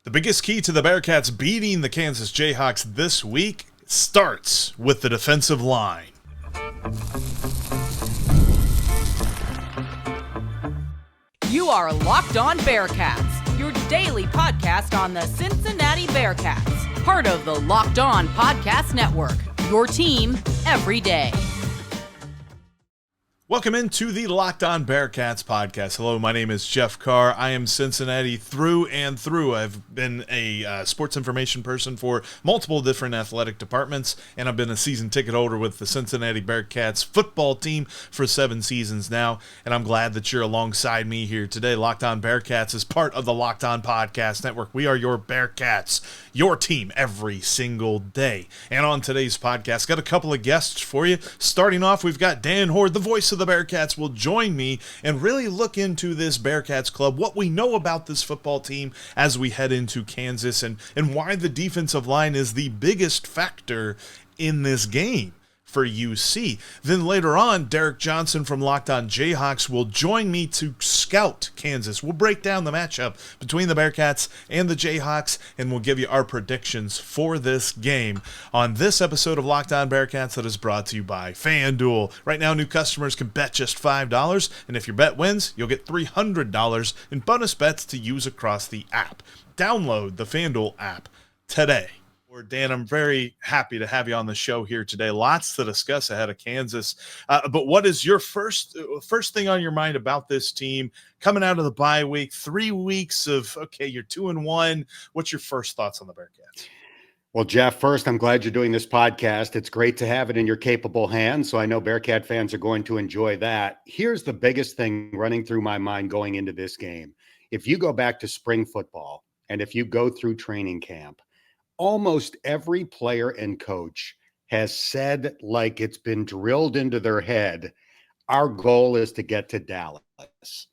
The biggest key to the Bearcats beating the Kansas Jayhawks this week starts with the defensive line. You are Locked On Bearcats, your daily podcast on the Cincinnati Bearcats, part of the Locked On Podcast Network, your team every day. Welcome into the Locked On Bearcats podcast. Hello, my name is Jeff Carr. I am Cincinnati through and through. I've been a sports information person for multiple different athletic departments, and I've been a season ticket holder with the Cincinnati Bearcats football team for 7 seasons now, and I'm glad that you're alongside me here today. Locked On Bearcats is part of the Locked On Podcast Network. We are your Bearcats, your team every single day. And on today's podcast, got a couple of guests for you. Starting off, we've got Dan Hoard, the voice of the Bearcats, will join me and really look into this Bearcats club, what we know about this football team as we head into Kansas, and why the defensive line is the biggest factor in this game for UC. Then later on, Derek Johnson from Locked On Jayhawks will join me to scout Kansas. We'll break down the matchup between the Bearcats and the Jayhawks, and we'll give you our predictions for this game on this episode of Locked On Bearcats that is brought to you by FanDuel. Right now, new customers can bet just $5, and if your bet wins, you'll get $300 in bonus bets to use across the app. Download the FanDuel app today. Dan, I'm very happy to have you on the show here today. Lots to discuss ahead of Kansas. But what is your first thing on your mind about this team coming out of the bye week? 3 weeks of, okay, you're 2-1. What's your first thoughts on the Bearcats? Well, Jeff, first, I'm glad you're doing this podcast. It's great to have it in your capable hands, so I know Bearcat fans are going to enjoy that. Here's the biggest thing running through my mind going into this game. If you go back to spring football and if you go through training camp, almost every player and coach has said, like it's been drilled into their head, our goal is to get to Dallas.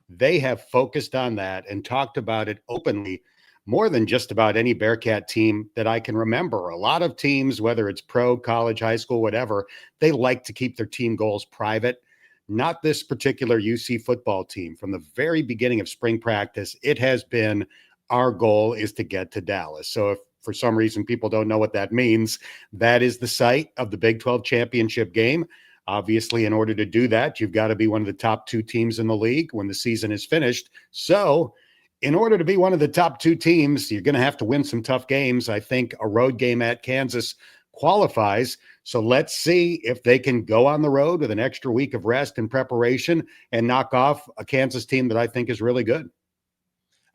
They have focused on that and talked about it openly more than just about any Bearcat team that I can remember. A lot of teams, whether it's pro, college, high school, whatever, they like to keep their team goals private. Not this particular UC football team. From the very beginning of spring practice, it has been our goal is to get to Dallas. So if for some reason people don't know what that means, that is the site of the Big 12 championship game. Obviously, in order to do that, you've got to be one of the top 2 teams in the league when the season is finished. So in order to be one of the top 2 teams, you're going to have to win some tough games. I think a road game at Kansas qualifies. So let's see if they can go on the road with an extra week of rest and preparation and knock off a Kansas team that I think is really good.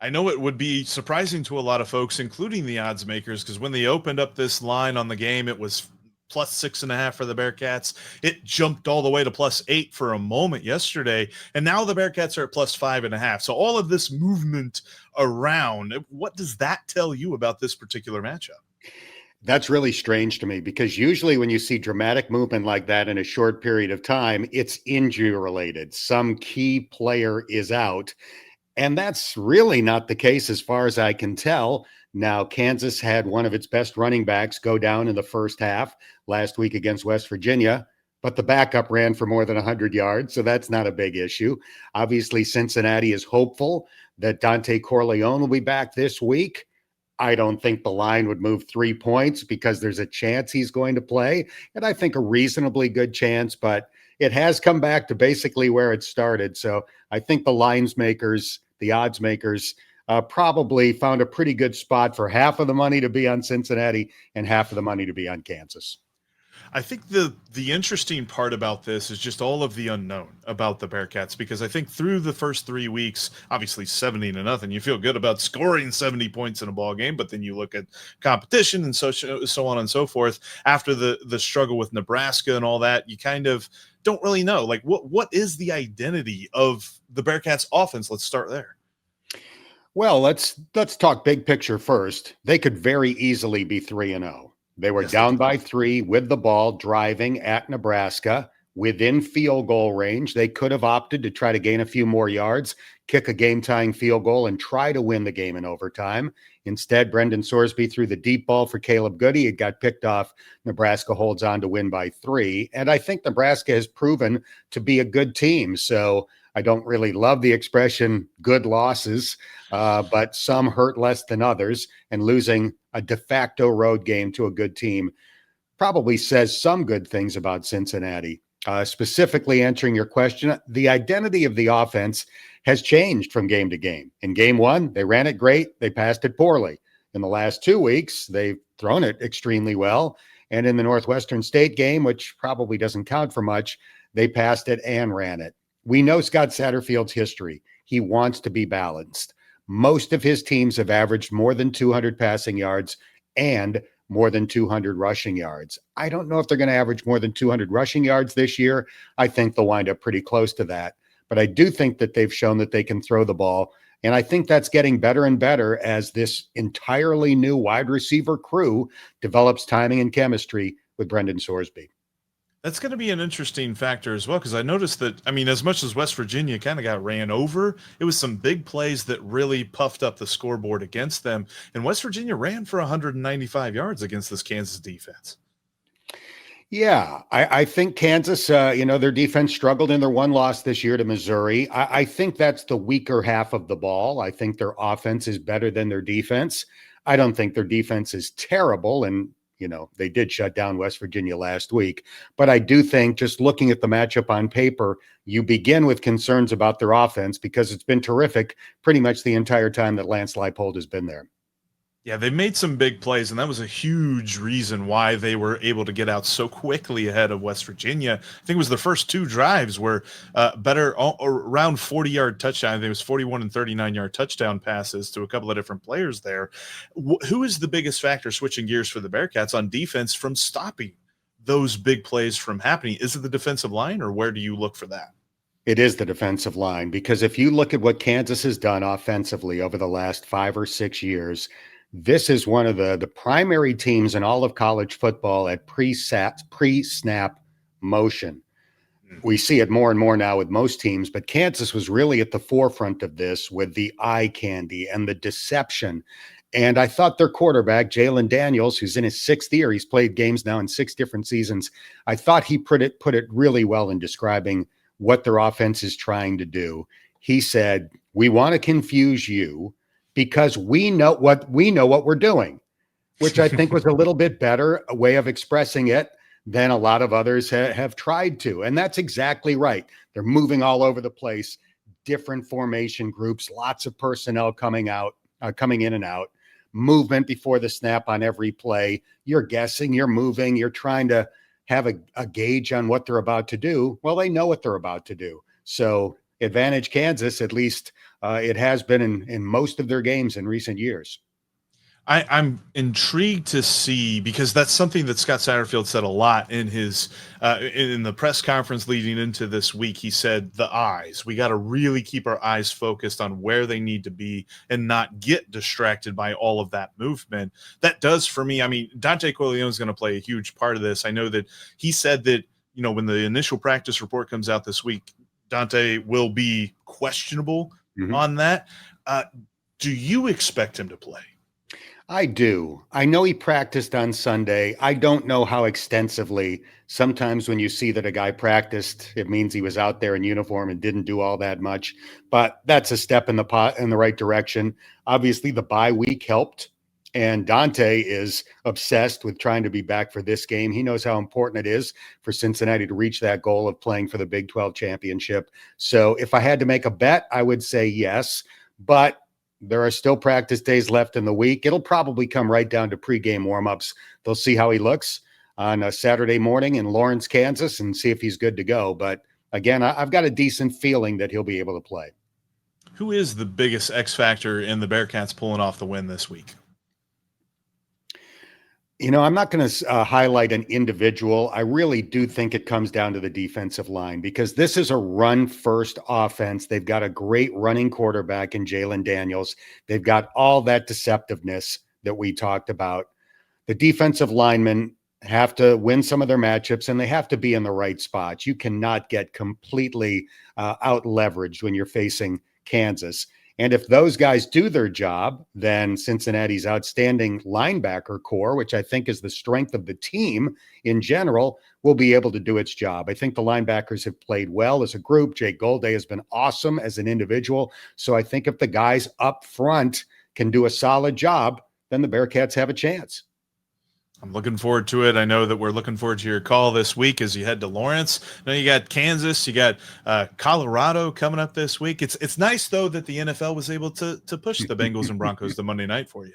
I know it would be surprising to a lot of folks, including the odds makers, because when they opened up this line on the game, it was plus 6.5 for the Bearcats. It jumped all the way to plus 8 for a moment yesterday, and now the Bearcats are at plus 5.5. So all of this movement around, what does that tell you about this particular matchup? That's really strange to me, because usually when you see dramatic movement like that in a short period of time, it's injury related. Some key player is out. And that's really not the case as far as I can tell. Now, Kansas had one of its best running backs go down in the first half last week against West Virginia, but the backup ran for more than 100 yards, so that's not a big issue. Obviously, Cincinnati is hopeful that Dontay Corleone will be back this week. I don't think the line would move 3 points because there's a chance he's going to play, and I think a reasonably good chance, but it has come back to basically where it started. So I think the lines makers, the odds makers, probably found a pretty good spot for half of the money to be on Cincinnati and half of the money to be on Kansas. I think the interesting part about this is just all of the unknown about the Bearcats, because I think through the first 3 weeks, obviously 70-0, you feel good about scoring 70 points in a ball game, but then you look at competition and so on and so forth. After the struggle with Nebraska and all that, you kind of don't really know, like, what is the identity of the Bearcats offense? Let's start there. Well, let's talk big picture first. They could very easily be 3-0. They were down by 3 with the ball, driving at Nebraska within field goal range. They could have opted to try to gain a few more yards, kick a game-tying field goal, and try to win the game in overtime. Instead, Brendan Sorsby threw the deep ball for Caleb Goody. It got picked off. Nebraska holds on to win by 3. And I think Nebraska has proven to be a good team. So I don't really love the expression good losses, but some hurt less than others, and losing a de facto road game to a good team probably says some good things about Cincinnati. Specifically answering your question, the identity of the offense has changed from game to game. In game one, they ran it great. They passed it poorly. In the last 2 weeks, they've thrown it extremely well. And in the Northwestern State game, which probably doesn't count for much, they passed it and ran it. We know Scott Satterfield's history. He wants to be balanced. Most of his teams have averaged more than 200 passing yards and more than 200 rushing yards. I don't know if they're going to average more than 200 rushing yards this year. I think they'll wind up pretty close to that. But I do think that they've shown that they can throw the ball. And I think that's getting better and better as this entirely new wide receiver crew develops timing and chemistry with Brendan Sorsby. That's going to be an interesting factor as well, because I noticed that, I mean, as much as West Virginia kind of got ran over, it was some big plays that really puffed up the scoreboard against them. And West Virginia ran for 195 yards against this Kansas defense. Yeah, I think Kansas, their defense struggled in their one loss this year to Missouri. I think that's the weaker half of the ball. I think their offense is better than their defense. I don't think their defense is terrible. And they did shut down West Virginia last week. But I do think, just looking at the matchup on paper, you begin with concerns about their offense because it's been terrific pretty much the entire time that Lance Leipold has been there. Yeah, they made some big plays, and that was a huge reason why they were able to get out so quickly ahead of West Virginia. I think it was the first two drives were better, around 40-yard touchdown. I think it was 41 and 39-yard touchdown passes to a couple of different players there. Who is the biggest factor, switching gears, for the Bearcats on defense from stopping those big plays from happening? Is it the defensive line, or where do you look for that? It is the defensive line, because if you look at what Kansas has done offensively over the last 5 or 6 years, this is one of the primary teams in all of college football at pre-snap motion. We see it more and more now with most teams, but Kansas was really at the forefront of this with the eye candy and the deception. And I thought their quarterback, Jalon Daniels, who's in his 6th year, he's played games now in 6 different seasons, I thought he put it really well in describing what their offense is trying to do. He said, "We want to confuse you because we know what we're doing," which I think was a little bit better a way of expressing it than a lot of others have tried to. And that's exactly right. They're moving all over the place, different formation groups, lots of personnel coming in and out, movement before the snap on every play. You're guessing, you're moving, you're trying to have a gauge on what they're about to do. Well, they know what they're about to do. So advantage Kansas, at least it has been in most of their games in recent years. I'm intrigued to see, because that's something that Scott Satterfield said a lot in his in the press conference leading into this week. He said, the eyes. We got to really keep our eyes focused on where they need to be and not get distracted by all of that movement. That does, for me, I mean, Dontay Corleone is going to play a huge part of this. I know that he said that, when the initial practice report comes out this week, Dontay will be questionable on that. Do you expect him to play? I do. I know he practiced on Sunday. I don't know how extensively. Sometimes when you see that a guy practiced, it means he was out there in uniform and didn't do all that much. But that's a step in the right direction. Obviously, the bye week helped, and Dontay is obsessed with trying to be back for this game. He knows how important it is for Cincinnati to reach that goal of playing for the Big 12 championship. So if I had to make a bet, I would say yes. But there are still practice days left in the week. It'll probably come right down to pregame warmups. They'll see how he looks on a Saturday morning in Lawrence, Kansas, and see if he's good to go. But again, I've got a decent feeling that he'll be able to play. Who is the biggest X factor in the Bearcats pulling off the win this week? I'm not going to highlight an individual. I really do think it comes down to the defensive line, because this is a run-first offense. They've got a great running quarterback in Jalon Daniels. They've got all that deceptiveness that we talked about. The defensive linemen have to win some of their matchups, and they have to be in the right spots. You cannot get completely out-leveraged when you're facing Kansas. And if those guys do their job, then Cincinnati's outstanding linebacker core, which I think is the strength of the team in general, will be able to do its job. I think the linebackers have played well as a group. Jake Golday has been awesome as an individual. So I think if the guys up front can do a solid job, then the Bearcats have a chance. I'm looking forward to it. I know that we're looking forward to your call this week as you head to Lawrence. Now you got Kansas, you got Colorado coming up this week. It's nice though that the NFL was able to push the Bengals and Broncos to Monday night for you.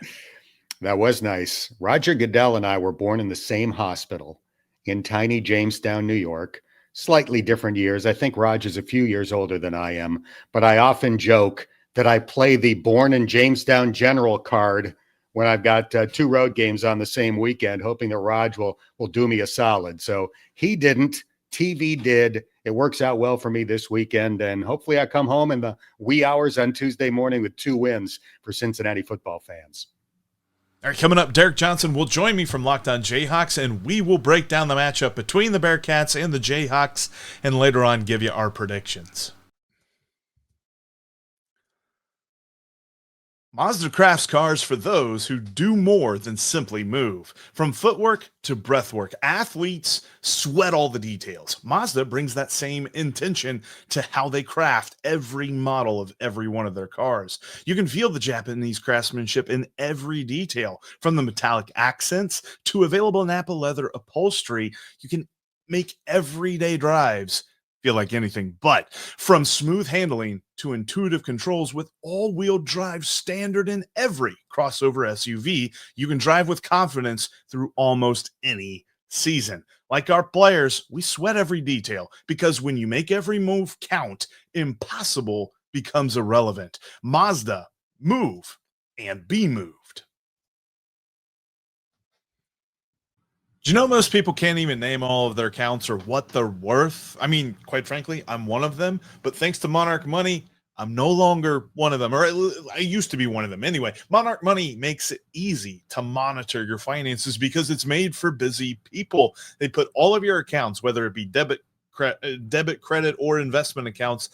That was nice. Roger Goodell and I were born in the same hospital in tiny Jamestown, New York. Slightly different years. I think Roger's a few years older than I am, but I often joke that I play the born in Jamestown general card when I've got 2 road games on the same weekend, hoping that Raj will do me a solid. So he didn't. TV did. It works out well for me this weekend, and hopefully I come home in the wee hours on Tuesday morning with 2 wins for Cincinnati football fans. All right, coming up, Derek Johnson will join me from Locked On Jayhawks, and we will break down the matchup between the Bearcats and the Jayhawks, and later on give you our predictions. Mazda crafts cars for those who do more than simply move. From footwork to breathwork, athletes sweat all the details. Mazda brings that same intention to how they craft every model of every one of their cars. You can feel the Japanese craftsmanship in every detail, from the metallic accents to available Napa leather upholstery. You can make everyday drives feel like anything but. From smooth handling to intuitive controls with all-wheel drive standard in every crossover SUV, you can drive with confidence through almost any season. Like our players, we sweat every detail because when you make every move count, impossible becomes irrelevant. Mazda, move and be moved. Do you know most people can't even name all of their accounts or what they're worth? I mean, quite frankly, I'm one of them, but thanks to Monarch Money, I'm no longer one of them, or I used to be one of them. Anyway, Monarch Money makes it easy to monitor your finances because it's made for busy people. They put all of your accounts, whether it be debit, credit, or investment accounts,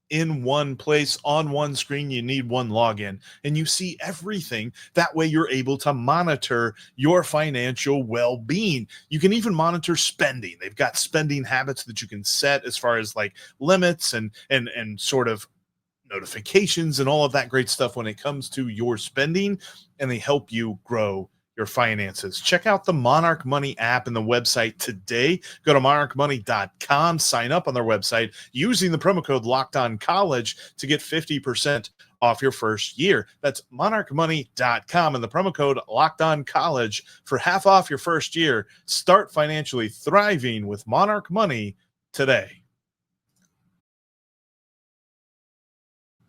in one place on one screen. You need one login and you see everything. That way you're able to monitor your financial well-being. You can even monitor spending. They've got spending habits that you can set as far as like limits and sort of notifications and all of that great stuff when it comes to your spending, and they help you grow your finances. Check out the Monarch Money app and the website today. Go to monarchmoney.com, sign up on their website using the promo code LOCKEDONCollege to get 50% off your first year. That's monarchmoney.com and the promo code LOCKEDONCollege for half off your first year. Start financially thriving with Monarch Money today.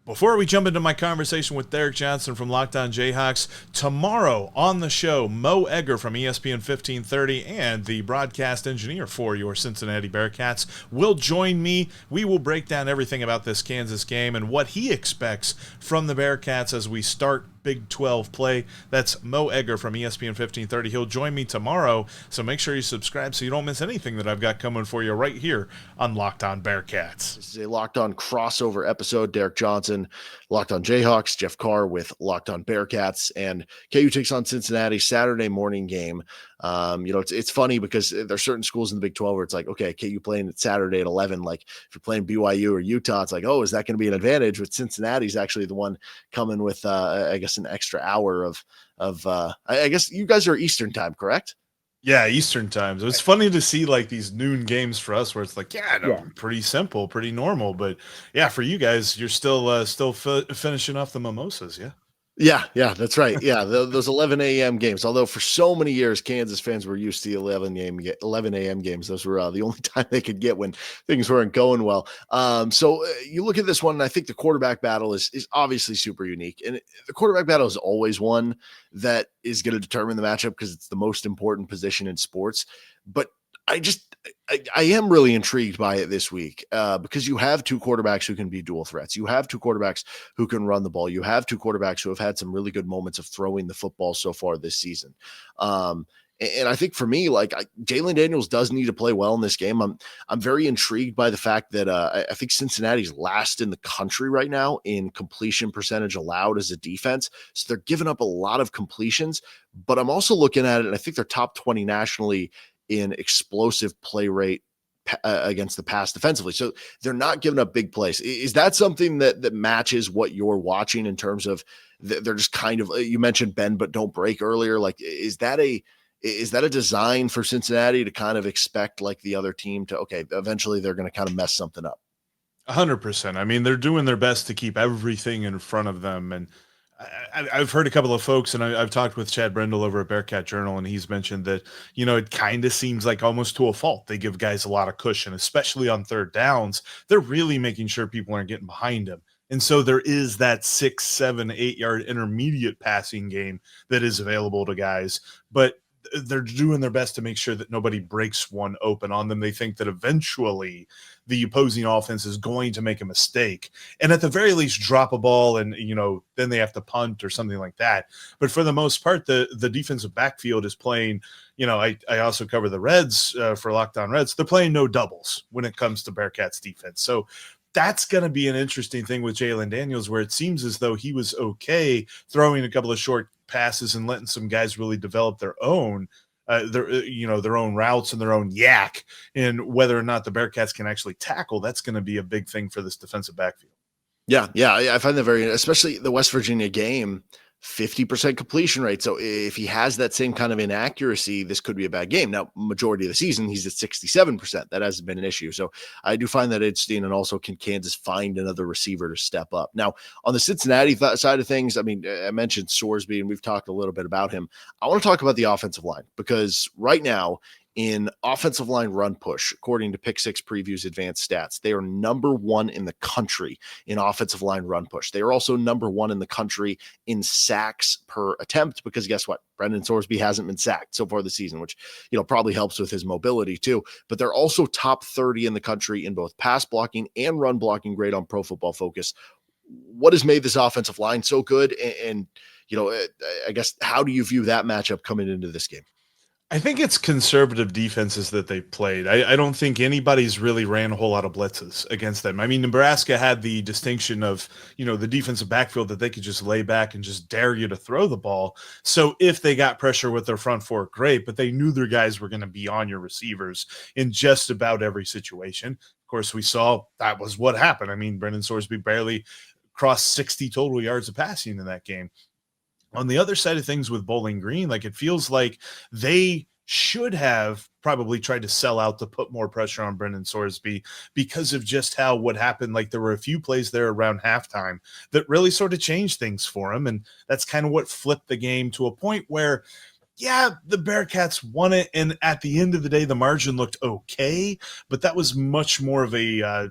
Before we jump into my conversation with Derek Johnson from Locked On Jayhawks, tomorrow on the show, Mo Egger from ESPN 1530 and the broadcast engineer for your Cincinnati Bearcats will join me. We will break down everything about this Kansas game and what he expects from the Bearcats as we start Big 12 play. That's Mo Egger from ESPN 1530. He'll join me tomorrow, so make sure you subscribe so you don't miss anything that I've got coming for you right here on Locked On Bearcats. This is a Locked On crossover episode. Derek Johnson, Locked On Jayhawks, Jeff Carr with Locked On Bearcats, and KU takes on Cincinnati Saturday morning game. It's funny because there's certain schools in the Big 12 where it's like, okay, KU playing it Saturday at 11. Like if you're playing BYU or Utah, it's like, oh, is that going to be an advantage? But Cincinnati's actually the one coming with, I guess, an extra hour of I guess you guys are Eastern time, correct? Yeah, Eastern times. It's funny to see like these noon games for us where it's like, pretty simple, pretty normal. But yeah, for you guys, you're still finishing off the mimosas. Yeah. Yeah, that's right. Yeah, those 11 a.m. games. Although for so many years, Kansas fans were used to the 11 a.m. games. Those were the only time they could get when things weren't going well. So you look at this one, and I think the quarterback battle is obviously super unique. And the quarterback battle is always one that is going to determine the matchup because it's the most important position in sports. But I am really intrigued by it this week because you have 2 quarterbacks who can be dual threats. You have 2 quarterbacks who can run the ball. You have 2 quarterbacks who have had some really good moments of throwing the football so far this season. And I think for me, like Jalon Daniels does need to play well in this game. I'm very intrigued by the fact that I think Cincinnati's last in the country right now in completion percentage allowed as a defense. So they're giving up a lot of completions, but I'm also looking at it, and I think they're top 20 nationally in explosive play rate against the pass defensively. So they're not giving up big plays. Is that something that matches what you're watching in terms of they're just kind of, you mentioned bend but don't break earlier. Like, is that a design for Cincinnati to kind of expect like the other team to, okay, eventually they're going to kind of mess something up? 100%. I mean, they're doing their best to keep everything in front of them. And I've heard a couple of folks, and I've talked with Chad Brindle over at Bearcat Journal, and he's mentioned that, it kind of seems like almost to a fault. They give guys a lot of cushion, especially on third downs. They're really making sure people aren't getting behind them. And so there is that 6, 7, 8 yard intermediate passing game that is available to guys. But they're doing their best to make sure that nobody breaks one open on them. They think that eventually the opposing offense is going to make a mistake and at the very least drop a ball and, then they have to punt or something like that. But for the most part, the defensive backfield is playing, I also cover the Reds for Locked On Reds. They're playing no doubles when it comes to Bearcats defense. So that's going to be an interesting thing with Jalon Daniels, where it seems as though he was okay throwing a couple of short passes and letting some guys really develop their own routes and their own yak, and whether or not the Bearcats can actually tackle, that's going to be a big thing for this defensive backfield. Yeah. I find that especially the West Virginia game, 50% completion rate. So if he has that same kind of inaccuracy, this could be a bad game. Now, majority of the season, he's at 67%. That hasn't been an issue. So I do find that interesting. And also, can Kansas find another receiver to step up? Now, on the Cincinnati side of things, I mean, I mentioned Sorsby, and we've talked a little bit about him. I want to talk about the offensive line, because right now, in offensive line run push, according to Pick Six Preview's advanced stats, they are number 1 in the country in offensive line run push. They are also number 1 in the country in sacks per attempt, because guess what? Brendan Sorsby hasn't been sacked so far this season, which, probably helps with his mobility too. But they're also top 30 in the country in both pass blocking and run blocking grade on Pro Football Focus. What has made this offensive line so good? And I guess, how do you view that matchup coming into this game? I think it's conservative defenses that they played. I don't think anybody's really ran a whole lot of blitzes against them. I mean, Nebraska had the distinction of, the defensive backfield that they could just lay back and just dare you to throw the ball. So if they got pressure with their front four, great, but they knew their guys were going to be on your receivers in just about every situation. Of course, we saw that was what happened. I mean, Brendan Sorsby barely crossed 60 total yards of passing in that game. On the other side of things with Bowling Green, like, it feels like they should have probably tried to sell out to put more pressure on Brendan Sorsby because of just what happened. Like, there were a few plays there around halftime that really sort of changed things for him. And that's kind of what flipped the game to a point where, yeah, the Bearcats won it. And at the end of the day, the margin looked okay, but that was much more of a,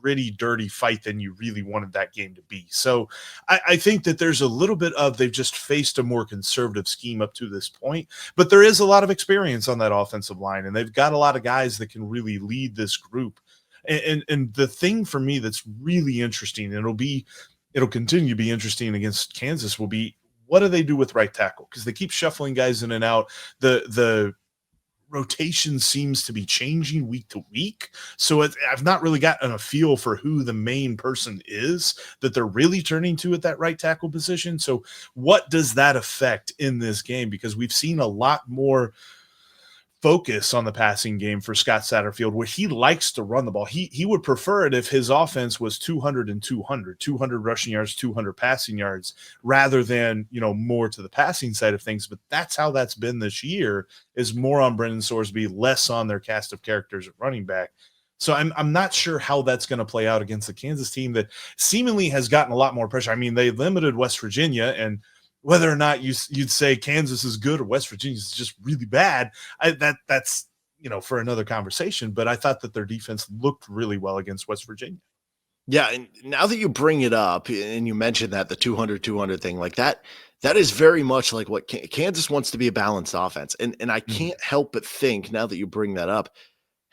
gritty, dirty fight than you really wanted that game to be. So I think that there's a little bit of, they've just faced a more conservative scheme up to this point, but there is a lot of experience on that offensive line, and they've got a lot of guys that can really lead this group. And the thing for me that's really interesting, and it'll continue to be interesting against Kansas, will be, what do they do with right tackle? Because they keep shuffling guys in and out. The rotation seems to be changing week to week. So I've not really gotten a feel for who the main person is that they're really turning to at that right tackle position. So what does that affect in this game? Because we've seen a lot more focus on the passing game for Scott Satterfield, where he likes to run the ball. He would prefer it if his offense was 200 and 200 rushing yards, 200 passing yards, rather than, more to the passing side of things. But that's how that's been this year, is more on Brendan Sorsby, less on their cast of characters at running back. So I'm not sure how that's going to play out against the Kansas team that seemingly has gotten a lot more pressure. I mean, they limited West Virginia, and whether or not you'd say Kansas is good or West Virginia is just really bad, that's for another conversation. But I thought that their defense looked really well against West Virginia. Yeah, and now that you bring it up, and you mentioned that the 200 thing, like that is very much like what Kansas wants to be, a balanced offense. And I can't help but think, now that you bring that up,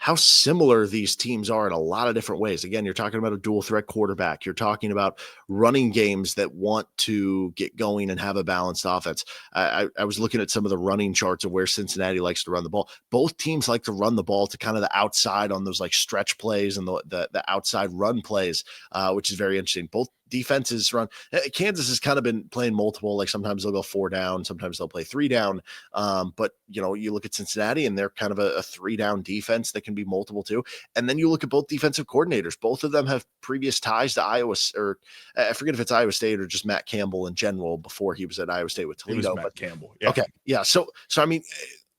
how similar these teams are in a lot of different ways. Again, you're talking about a dual threat quarterback. You're talking about running games that want to get going and have a balanced offense. I was looking at some of the running charts of where Cincinnati likes to run the ball. Both teams like to run the ball to kind of the outside on those like stretch plays and the outside run plays, which is very interesting. Both defenses run. Kansas has kind of been playing multiple, like sometimes they'll go 4 down, sometimes they'll play 3 down. But you look at Cincinnati and they're kind of a 3 down defense that can be multiple too. And then you look at both defensive coordinators. Both of them have previous ties to Iowa, or I forget if it's Iowa State or just Matt Campbell in general before he was at Iowa State with Toledo. Matt Campbell. Yeah. Okay. Yeah. So I mean,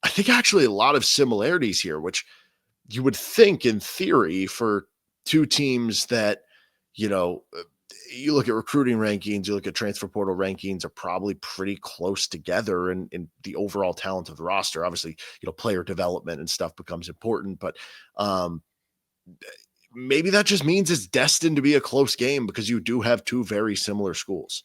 I think actually a lot of similarities here, which you would think in theory for two teams that, you look at recruiting rankings, you look at transfer portal rankings, are probably pretty close together in the overall talent of the roster. Obviously, player development and stuff becomes important, but maybe that just means it's destined to be a close game because you do have two very similar schools.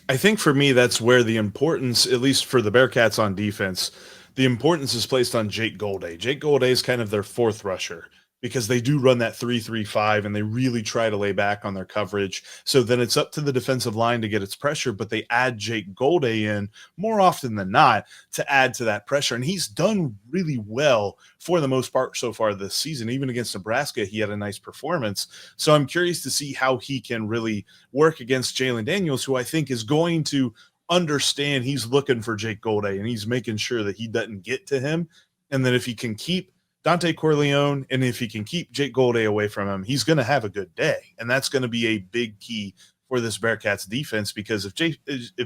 I think for me, that's where the importance, at least for the Bearcats on defense, the importance is placed on Jake Golday. Jake Golday is kind of their fourth rusher, because they do run that 3-3-5 and they really try to lay back on their coverage. So then it's up to the defensive line to get its pressure, but they add Jake Golday in more often than not to add to that pressure. And he's done really well for the most part so far this season. Even against Nebraska, he had a nice performance. So I'm curious to see how he can really work against Jalon Daniels, who I think is going to understand he's looking for Jake Golday and he's making sure that he doesn't get to him. And then if he can keep Dontay Corleone, and if he can keep Jake Golday away from him, he's going to have a good day. And that's going to be a big key for this Bearcats defense, because if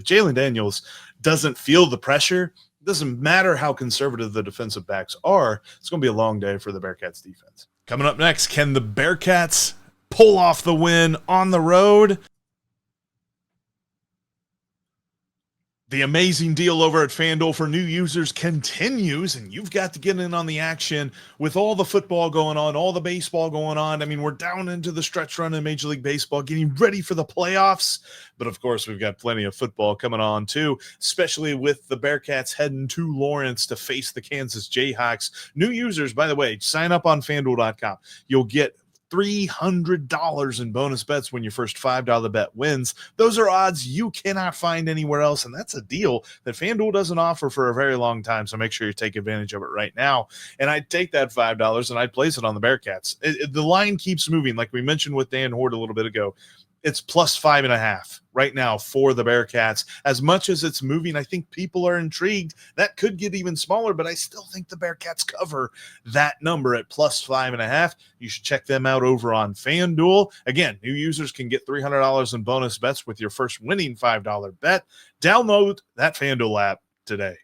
Jalon Daniels doesn't feel the pressure, it doesn't matter how conservative the defensive backs are, it's going to be a long day for the Bearcats defense. Coming up next, can the Bearcats pull off the win on the road? The amazing deal over at FanDuel for new users continues, and you've got to get in on the action with all the football going on, all the baseball going on. I mean, we're down into the stretch run in Major League Baseball, getting ready for the playoffs. But, of course, we've got plenty of football coming on, too, especially with the Bearcats heading to Lawrence to face the Kansas Jayhawks. New users, by the way, sign up on FanDuel.com. You'll get $300 in bonus bets when your first $5 bet wins. Those are odds you cannot find anywhere else, and that's a deal that FanDuel doesn't offer for a very long time, so make sure you take advantage of it right now. And I'd take that $5 and I'd place it on the Bearcats. The line keeps moving, like we mentioned with Dan Hoard a little bit ago. It's plus 5.5 right now for the Bearcats. As much as it's moving, I think people are intrigued. That could get even smaller, but I still think the Bearcats cover that number at plus 5.5. You should check them out over on FanDuel. Again, new users can get $300 in bonus bets with your first winning $5 bet. Download that FanDuel app today.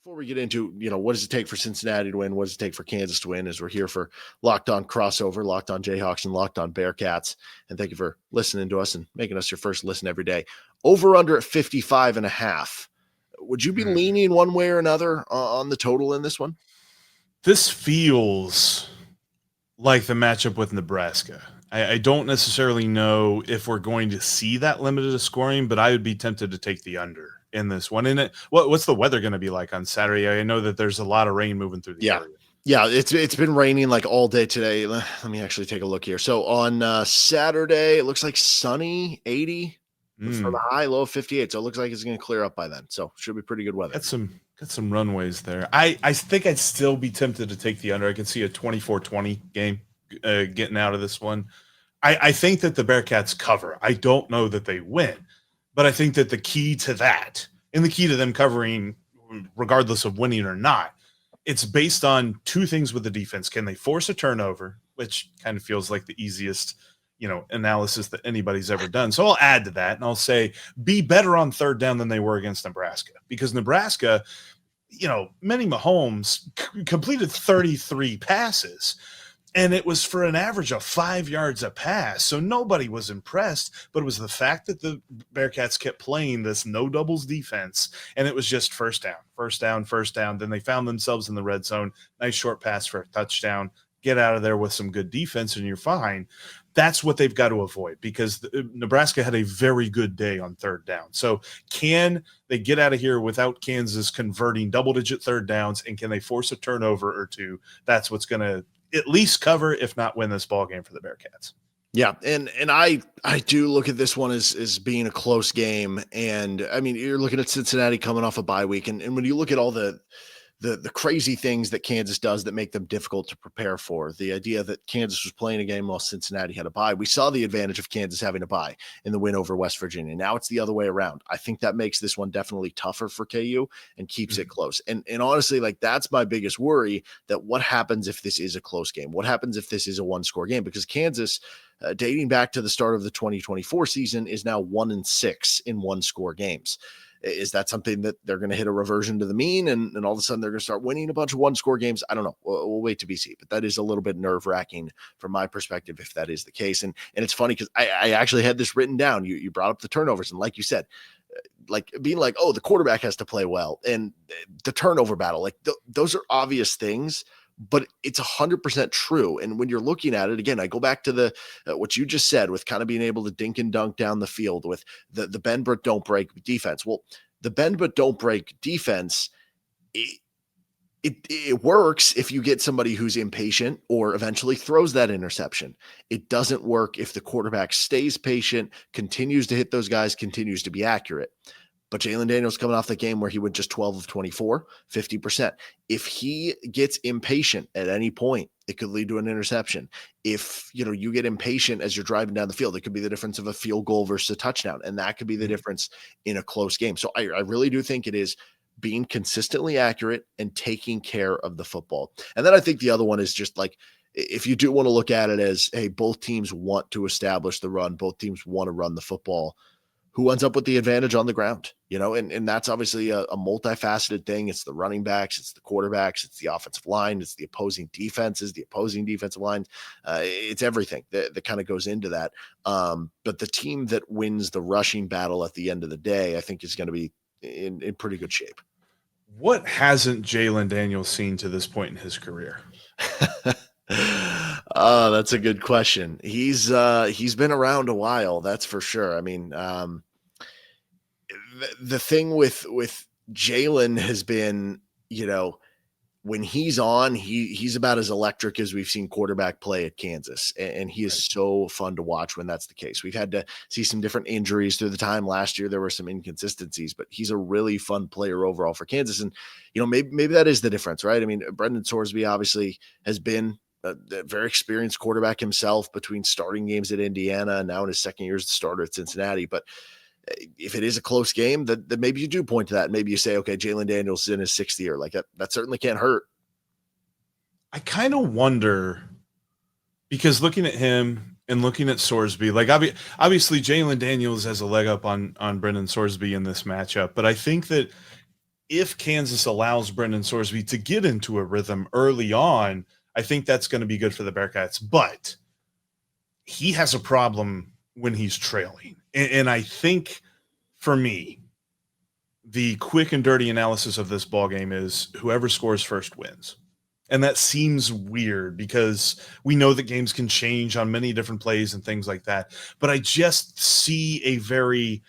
Before we get into, what does it take for Cincinnati to win? What does it take for Kansas to win? As we're here for Locked On Crossover, Locked On Jayhawks, and Locked On Bearcats. And thank you for listening to us and making us your first listen every day. Over under at 55.5. Would you be leaning one way or another on the total in this one? This feels like the matchup with Nebraska. I don't necessarily know if we're going to see that limited of scoring, but I would be tempted to take the under in this one. And what's the weather going to be like on Saturday? I know that there's a lot of rain moving through the area. Yeah, it's been raining like all day today. Let me actually take a look here. So on Saturday, it looks like sunny, 80 for the high, low of 58. So it looks like it's going to clear up by then. So should be pretty good weather. Got some runways there. I think I'd still be tempted to take the under. I can see a 24-20 game getting out of this one. I think that the Bearcats cover. I don't know that they win, but I think that the key to that, and the key to them covering, regardless of winning or not, it's based on two things with the defense. Can they force a turnover, which kind of feels like the easiest, analysis that anybody's ever done. So I'll add to that, and I'll say be better on third down than they were against Nebraska, because Nebraska, Manny Mahomes completed 33 passes. And it was for an average of 5 yards a pass. So nobody was impressed, but it was the fact that the Bearcats kept playing this no doubles defense. And it was just first down. Then they found themselves in the red zone. Nice short pass for a touchdown. get out of there with some good defense and you're fine. That's what they've got to avoid, because Nebraska had a very good day on third down. So can they get out of here without Kansas converting double-digit third downs, and can they force a turnover or two? That's what's going to at least cover, if not win, this ball game for the Bearcats. Yeah, and I do look at this one as being a close game. And I mean, you're looking at Cincinnati coming off a bye week, and when you look at all the crazy things that Kansas does that make them difficult to prepare for, the idea that Kansas was playing a game while Cincinnati had a bye, we saw the advantage of Kansas having a bye in the win over West Virginia. Now it's the other way around. I think that makes this one definitely tougher for KU and keeps it close. And honestly, like, that's my biggest worry, that what happens if this is a close game? What happens if this is a one-score game? Because Kansas, dating back to the start of the 2024 season, is now 1-6 in one-score games. Is that something that they're going to hit a reversion to the mean, and all of a sudden they're going to start winning a bunch of one-score games? I don't know. We'll wait to be seen. But that is a little bit nerve-wracking from my perspective if that is the case. And it's funny because I actually had this written down. You brought up the turnovers, and like you said, like being like, oh, the quarterback has to play well, and the turnover battle, like those are obvious things, but it's 100% true. And when you're looking at it, again, I go back to the what you just said with kind of being able to dink and dunk down the field with the bend but don't break defense. Well, the bend but don't break defense, it works if you get somebody who's impatient or eventually throws that interception. It doesn't work if the quarterback stays patient, continues to hit those guys, continues to be accurate. But Jalon Daniels coming off the game where he went just 12 of 24, 50%. If he gets impatient at any point, it could lead to an interception. If you get impatient as you're driving down the field, it could be the difference of a field goal versus a touchdown. And that could be the difference in a close game. So I really do think it is being consistently accurate and taking care of the football. And then I think the other one is just like, if you do want to look at it as, hey, both teams want to establish the run, both teams want to run the football, who ends up with the advantage on the ground, and that's obviously a multifaceted thing. It's the running backs, it's the quarterbacks, it's the offensive line, it's the opposing defenses, the opposing defensive lines. It's everything that kind of goes into that. But the team that wins the rushing battle at the end of the day, I think is going to be in pretty good shape. What hasn't Jalon Daniels seen to this point in his career? Oh, that's a good question. He's been around a while, that's for sure. I mean, the thing with Jalon has been, when he's on, he's about as electric as we've seen quarterback play at Kansas. And he is so fun to watch when that's the case. We've had to see some different injuries through the time. Last year, there were some inconsistencies, but he's a really fun player overall for Kansas. And, maybe that is the difference, right? I mean, Brendan Sorsby obviously has been a very experienced quarterback himself between starting games at Indiana and now in his second year as the starter at Cincinnati. But if it is a close game, then maybe you do point to that. Maybe you say, okay, Jalon Daniels is in his sixth year. Like that certainly can't hurt. I kind of wonder, because looking at him and looking at Sorsby, like obviously Jalon Daniels has a leg up on Brendan Sorsby in this matchup. But I think that if Kansas allows Brendan Sorsby to get into a rhythm early on, I think that's going to be good for the Bearcats. But he has a problem when he's trailing. And I think, for me, the quick and dirty analysis of this ballgame is whoever scores first wins. And that seems weird because we know that games can change on many different plays and things like that. But I just see a very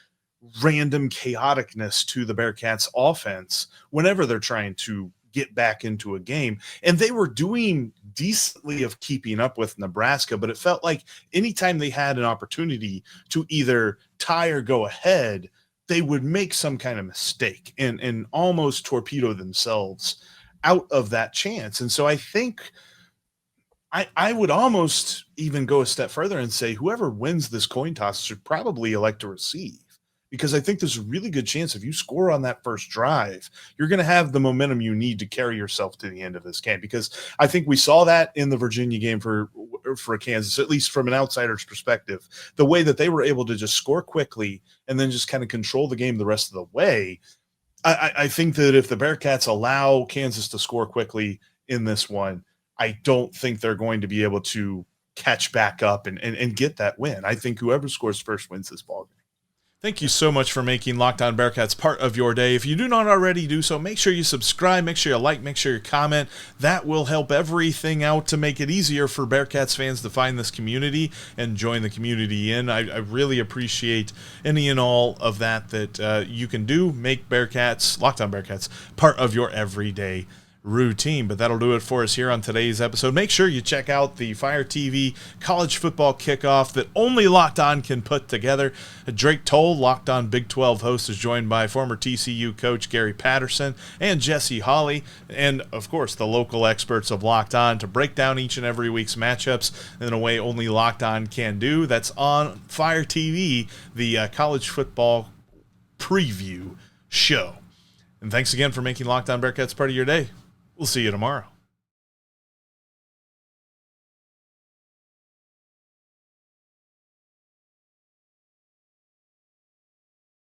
random chaoticness to the Bearcats offense whenever they're trying to get back into a game. And they were doing decently of keeping up with Nebraska, but it felt like anytime they had an opportunity to either tie or go ahead, they would make some kind of mistake and almost torpedo themselves out of that chance. And so I think I would almost even go a step further and say whoever wins this coin toss should probably elect to receive, because I think there's a really good chance if you score on that first drive, you're going to have the momentum you need to carry yourself to the end of this game. Because I think we saw that in the Virginia game for Kansas, at least from an outsider's perspective, the way that they were able to just score quickly and then just kind of control the game the rest of the way. I think that if the Bearcats allow Kansas to score quickly in this one, I don't think they're going to be able to catch back up and get that win. I think whoever scores first wins this ballgame. Thank you so much for making Locked On Bearcats part of your day. If you do not already do so, make sure you subscribe, make sure you like, make sure you comment. That will help everything out to make it easier for Bearcats fans to find this community and join the community in. I really appreciate any and all of that you can do. Make Bearcats, Locked On Bearcats, part of your everyday routine. But that'll do it for us here on today's episode. Make sure you check out the Fire TV college football kickoff that only Locked On can put together. Drake Toll, Locked On Big 12 host, is joined by former TCU coach Gary Patterson and Jesse Hawley, and of course the local experts of Locked On to break down each and every week's matchups in a way only Locked On can do. That's on Fire TV, the college football preview show. And thanks again for making Locked On Bearcats part of your day. We'll see you tomorrow.